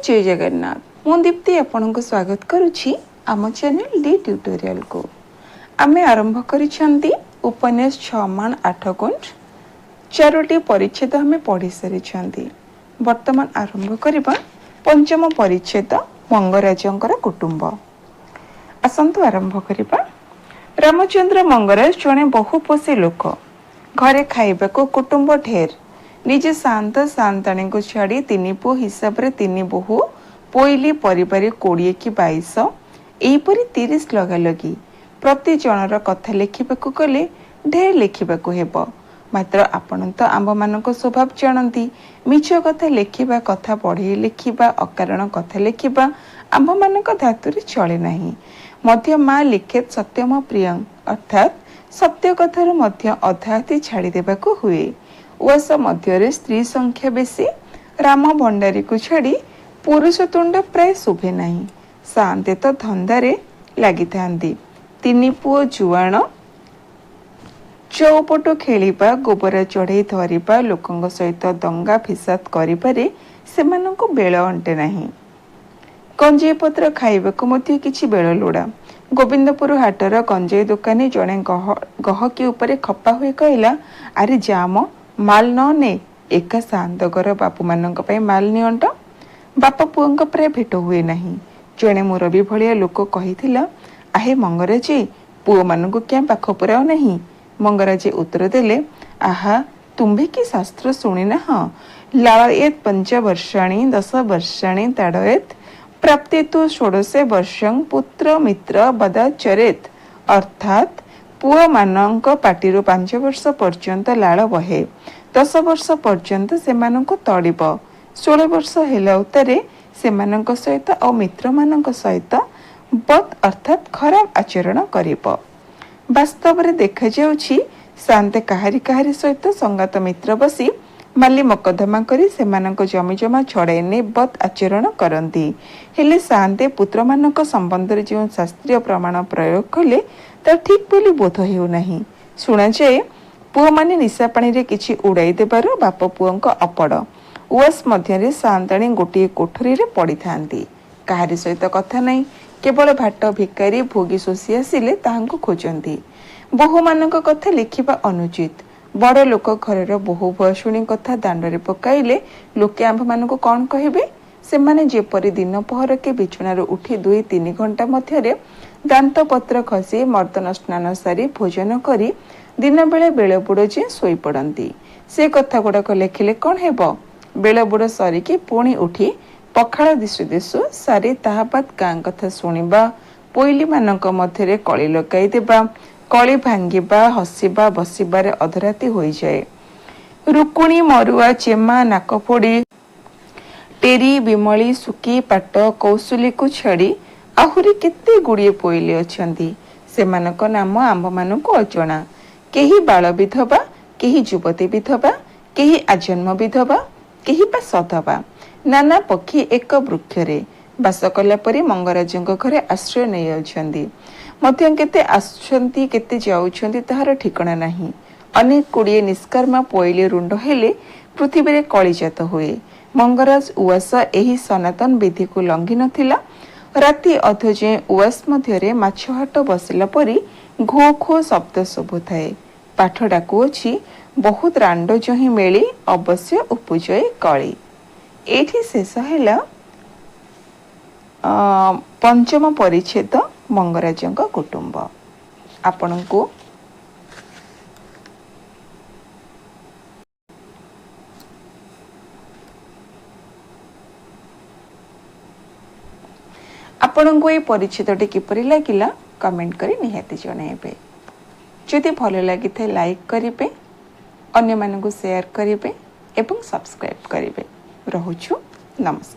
जय जगन्नाथ मु दीप्ति आपनको स्वागत करुछि आम चैनल डी ट्यूटोरियल को आमे आरंभ करिसंती उपन्यास 6 मान 8 गुंठ 4टी परिच्छेद हमें पढ़ी सारिछंती। वर्तमान आरंभ करिबा पंचम परिच्छेद मंगराजंकर कुटुंब। आसंतु आरंभ करिबा। रामचंद्र मंगराज जने बहुपोषी लोक। घरे खाइबाको कुटुंब ढेर। निजे शांत शांताणी को छाड़ी तीन पु हिसाब रे तीन बहु पोइली परिवार 20 कि 22 एहीपरि 30 लगालगी। प्रति जनर कथा लिखिबाकू गले ढेर लिखिबाकू हेबो। मात्र आपण तो आंब मानक स्वभाव जानती। मिछ कथा लिखिबा कथा पढ़ी लिखिबा अकारण कथा लिखिबा आंब मानक धातुरे चले नाही। मध्य माँ लिखे सत्यम प्रियं अर्थात सत्य कथार मध्य अधाती छाड़ी देबाकू हुए। उस मध्य स्त्री संख्या बेसी। राम भंडारी को छाड़ी पुरुष तुंड प्राय शुभे नहीं। शांति तो धंदारे लगी थांती। तीन पुओ जुआण चौपट खेलिबा गोबर चढ़ई धरिबा लोकंग सहित दंगा फिसाद करिबारे सेमानंको बेଳ अंटे नाही। गंजेई पत्र खाइबाकू मध्य किछि बेଳ लोड़ा। गोविंदपुर हाटर गंजेई दुकानी जणे गहकी उपरे खपा हुए कहला, अरे जाम माल न ने एका शांतकर बापू मानक पई माल नियंट। बापा पुअंक प्राय भेट हुए नहीं। जणे मुरबी भलिया लोक कहिथिला, आहे मंगराजे पुओ मानक क्या पाख पुराओ नहीं। मंगराजे उत्तर देले, आहा तुम्भे कि शास्त्र शुणी ना। लाड़येत 5 वर्षाणी 10 वर्षाणी ताड़येत प्राप्ते तो 16 वर्षं पुत्र मित्र बदाचरेत। अर्थात पुओ मानक पाटिरो 5 वर्ष पर्यंत लाड़ बहे। 10 वर्ष पर्यंत सेमानंको तड़िब। 16 वर्ष हेला उतारे सेमानंक सहित और मित्र मानक सहित बद अर्थात खराब आचरण करिब। वास्तव रे देखा जाउछि शांते काहारी काहारी सहित संगात मित्र बसी माली मकदमा करी सेमानंक जमी जमा छड़ाई ने बद आचरण करती। हेले शांते पुत्र मानक संबंध रे जो शास्त्रीय प्रमाण प्रयोग कले ता ठीक बोली बोध हेउ नाही। सुना जाए पुओ माने निशा पानी रे किछि उड़ाई देबार बाप पुओंक अपड़। उआस मध्यरे शांताणी गोटे कोठरी रे पड़ी थांती। काहारी सहित कथा नहीं। केवल भाट भिकारी भोगी शोषी आसिले ताहांको खोजंती। बहु मानक कथा लिखिबा अनुचित। बड़ लोक घर बहु भुआशुणी कथा दांडरे पकाइले लोके आंभ मानक कौन कहिबे। सेमाने जेपरि दिन पहर के बिछणार उठी 2-3 घंटा मध्यरे दांत पत्र खसी मर्दन स्नान सारी भोजन करी दिन बेले बेल बुड़ जे सोई पड़ती। से कथा गुड़ाक लेखिले कौन हेब। बेल बुड़ सरिकी पुणी उठी पखाड़ दिशु दिशु सारी ताहा बाद गाँ कथा शुणिबा पोइली मानक मध्यरे कली लगाई देबा कली भांगिबा हसिबा बसिबारे अधराती होई जाए। रुकुणी मरुआ चेमा नाकफोड़ी टेरी बिमली सुकी पाट कौशली को छाड़ी आहुरी केते गुड़िए पोइली अछंती। सेमानक नाम आंब मानक अजणा। केही बाल विधवा केही युवती विधवा केही आजन्म विधवा केही बा सधवा। नाना पक्षी एक वृक्षरे बास कला परी मंगराजंक घरे आश्रय नहीं अछंती। मध्य केते आछंती केते जाउछंती ताहार ठिकाना नहीं। अनेक गुड़िए निष्कर्मा पोइली रुंड हेले पृथ्वी रे कलिजात हुए। मंगराज उआस एही सनातन विधि को लंघि नथिला। राति अधजे उआस मध्यरे माछहाट बसिला परी घो घो शब्द शुभु थाए। पाठ डाकुअछि बहुत रांड जही मेली अवश्य उपजय कली। एठी शेष हैला पंचम परिच्छेद मंगराजंक कुटुंब। आपनको आपनको ये परिच्छेदटी किपरि लागिला कमेंट करी निहाती जणाइबे। जदि भल लगी थे लाइक करिवे अन्य मानकु शेयर करिवे एवं सब्सक्राइब करिवे। रहुछु नमस्कार।